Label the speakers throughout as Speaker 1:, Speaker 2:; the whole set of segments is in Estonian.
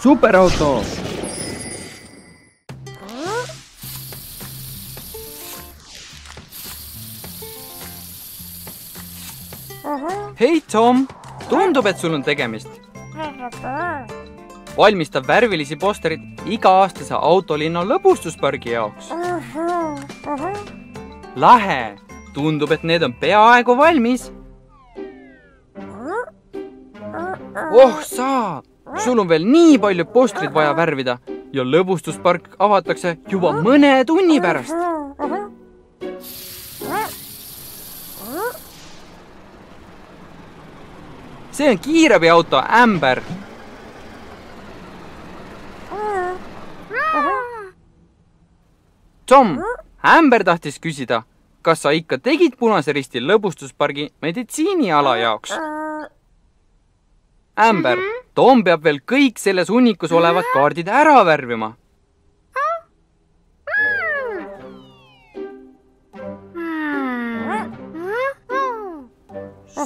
Speaker 1: superauto. Hei Tom, tundub, et sul on tegemist. Valmistab värvilisi posterid iga-aastase autolinna lõbustuspargi jaoks. Lahe, tundub, et need on peaaegu valmis. Oh sa, sul on veel nii palju postrid vaja värvida ja lõbustuspark avatakse juba mõne tunni pärast. See on kiirabiauto Amber. Tom, Amber tahtis küsida, kas sa ikka tegid Punase Risti lõbustuspargi meditsiiniala jaoks? Amber, Tom peab veel kõik selles hunnikus olevad kaardid ära värvima.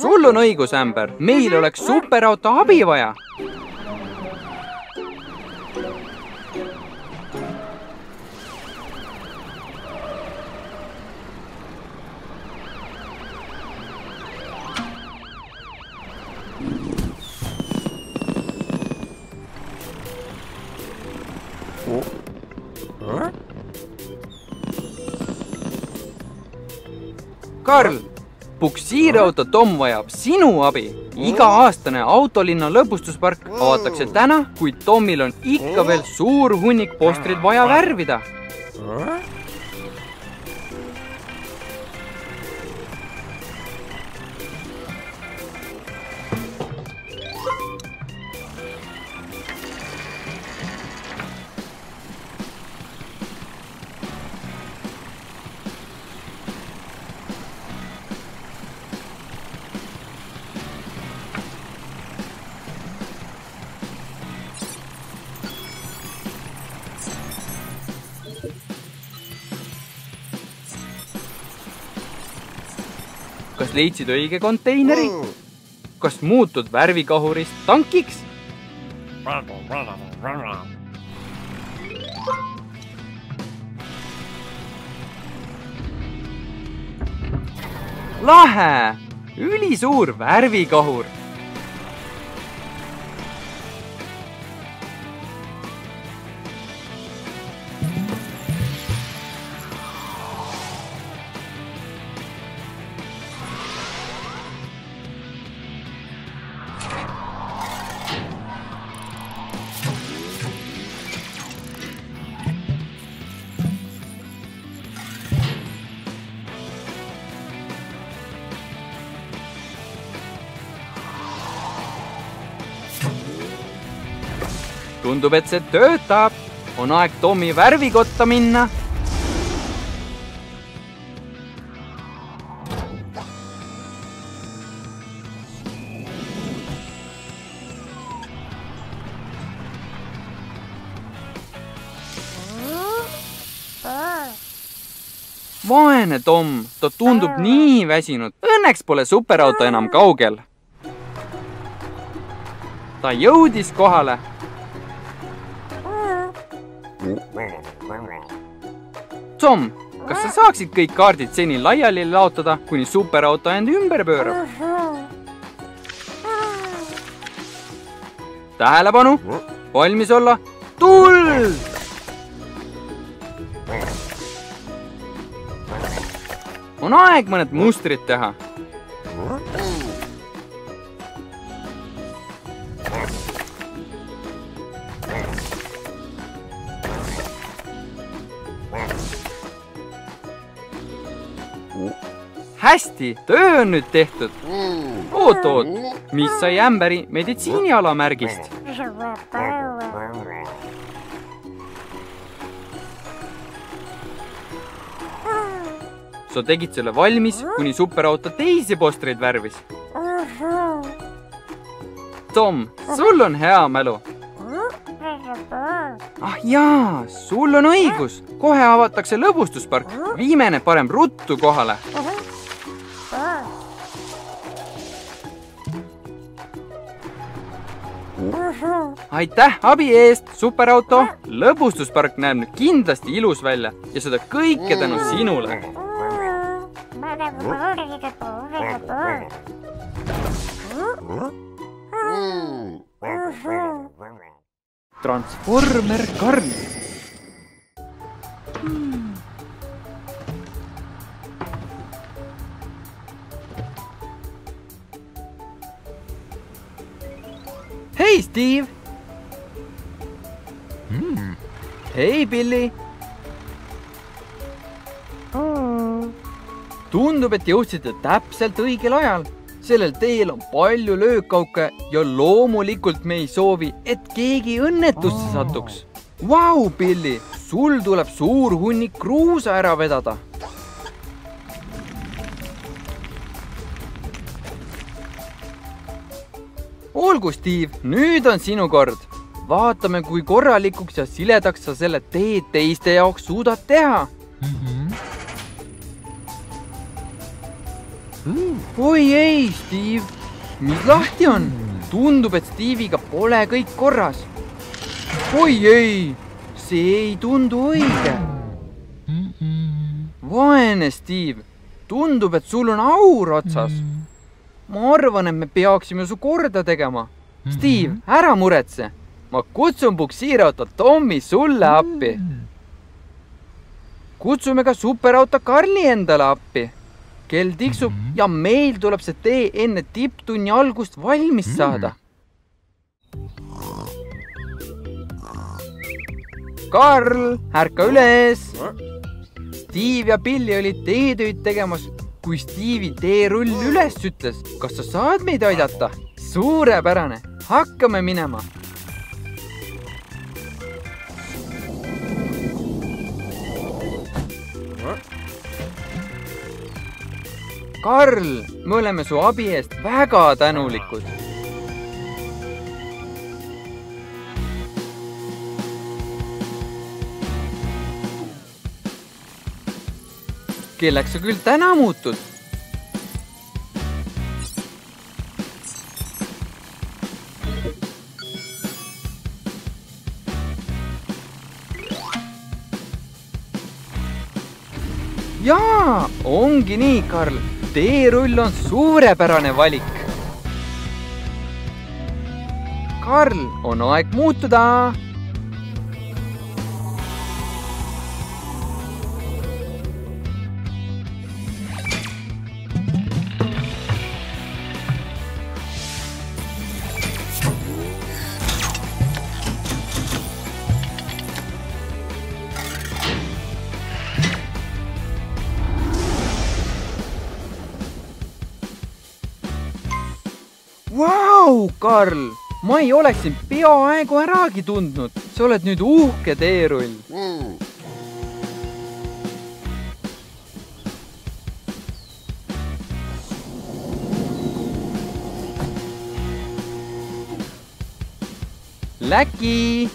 Speaker 1: Sul on õigus, Amber. Meil oleks superauto abi vaja. Karl, puksiirauto Tom vajab sinu abi. Iga-aastane autolinna lõbustuspark avatakse täna, kuid Tomil on ikka veel suur hunnik postrid vaja värvida. Kas leidsid õige konteineri? Kas muutud värvikahurist tankiks? Lahe! Ülisuur värvikahur! Tundub, et see töötab. On aeg Tomi värvikotta minna. Vaene Tom, ta tundub nii väsinud. Õnneks pole superauto enam kaugel. Ta jõudis kohale. Tom, kas sa saaksid kõik kaardid seni laiali laotada, kuni superauto end ümber pöörab? Tähelepanu! Valmis olla! Tuld! On aeg mõned mustrid teha. Hästi, töö on nüüd tehtud. Oot, mis sai Amberi meditsiiniala märgist? Sa tegid selle valmis, kuni superauto teisi postreid värvis. Tom, sul on hea mälu. Ah jaa, sul on õigus. Kohe avatakse lõbustuspark. Viimene parem ruttu kohale. aitäh abi eest, superauto! Lõbustuspark näeb nüüd kindlasti ilus välja ja seda kõike tänu sinule. Transformer Karl. Hei, Steve! Hei, Billy! Tundub, et jõudsite täpselt õigel ajal. Sellel teel on palju löökauke ja loomulikult me ei soovi, et keegi õnnetusse satuks. Vau, Billy! Sul tuleb suur hunnik kruusa ära vedada. Olgu, Steve, nüüd on sinu kord. Vaatame, kui korralikuks ja siledaks sa selle tee teiste jaoks suudad teha. Oi ei, Steve. Mis lahti on? Tundub, et Steve'iga pole kõik korras. Oi ei, see ei tundu õige. Vaene Steve, tundub, et sul on aur otsas. Ma arvan, et me peaksime su korda tegema. Steve, ära muretse. Ma kutsun puksiirauto Tommi sulle appi. Kutsume ka superauto Karli endale appi. Kell tiksub ja meil tuleb see tee enne tipptunni algust valmis saada. Karl, ärka üles! Steve ja Billy olid teetöid tegemas, kui Steve'i teerull üles ütles. Kas sa saad meid aidata? Suurepärane, hakkame minema. Karl, me oleme su abi eest väga tänulikud. Kelleks sa küll täna muutud? Jaa, ongi nii, Karl. Teerull on suurepärane valik. Karl, on aeg muutuda. Vau, Karl! Ma ei oleks sind peaaegu äragi tundnud. Sa oled nüüd uhke teerull. Läki!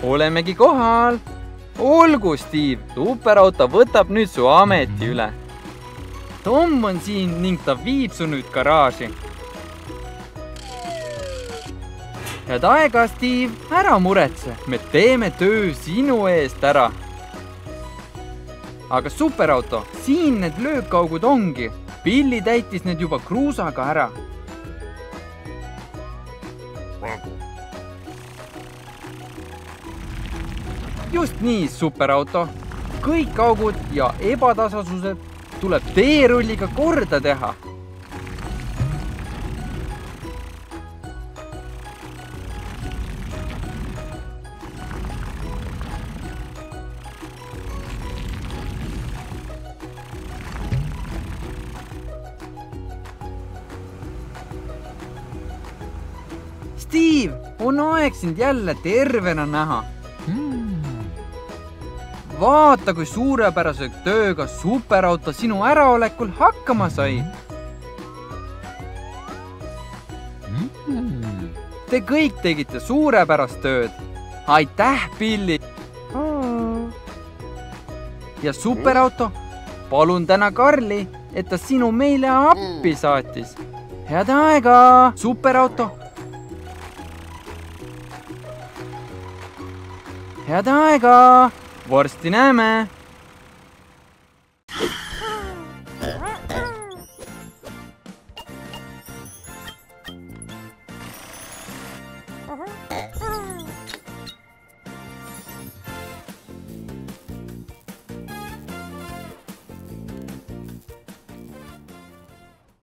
Speaker 1: Olemegi kohal. Olgu, Steve, superauto võtab nüüd su ameti üle. Tom on siin ning ta viib su nüüd garaaži. Head aega, Steve, ära muretse. Me teeme töö sinu eest ära. Aga superauto, siin need löökaugud ongi. Billy täitis need juba kruusaga ära. Just nii, superauto. Kõik augud ja ebatasasused tuleb teerulliga korda teha. Steve, on aeg sind jälle tervena näha. vaata, kui suurepärase tööga superauto sinu äraolekul hakkama sai. Te kõik tegite suurepärast tööd. Aitäh, Billy! Ja superauto, palun täna Karli, et ta sinu meile appi saatis. Head aega, superauto! Head aega! Varsti näeme!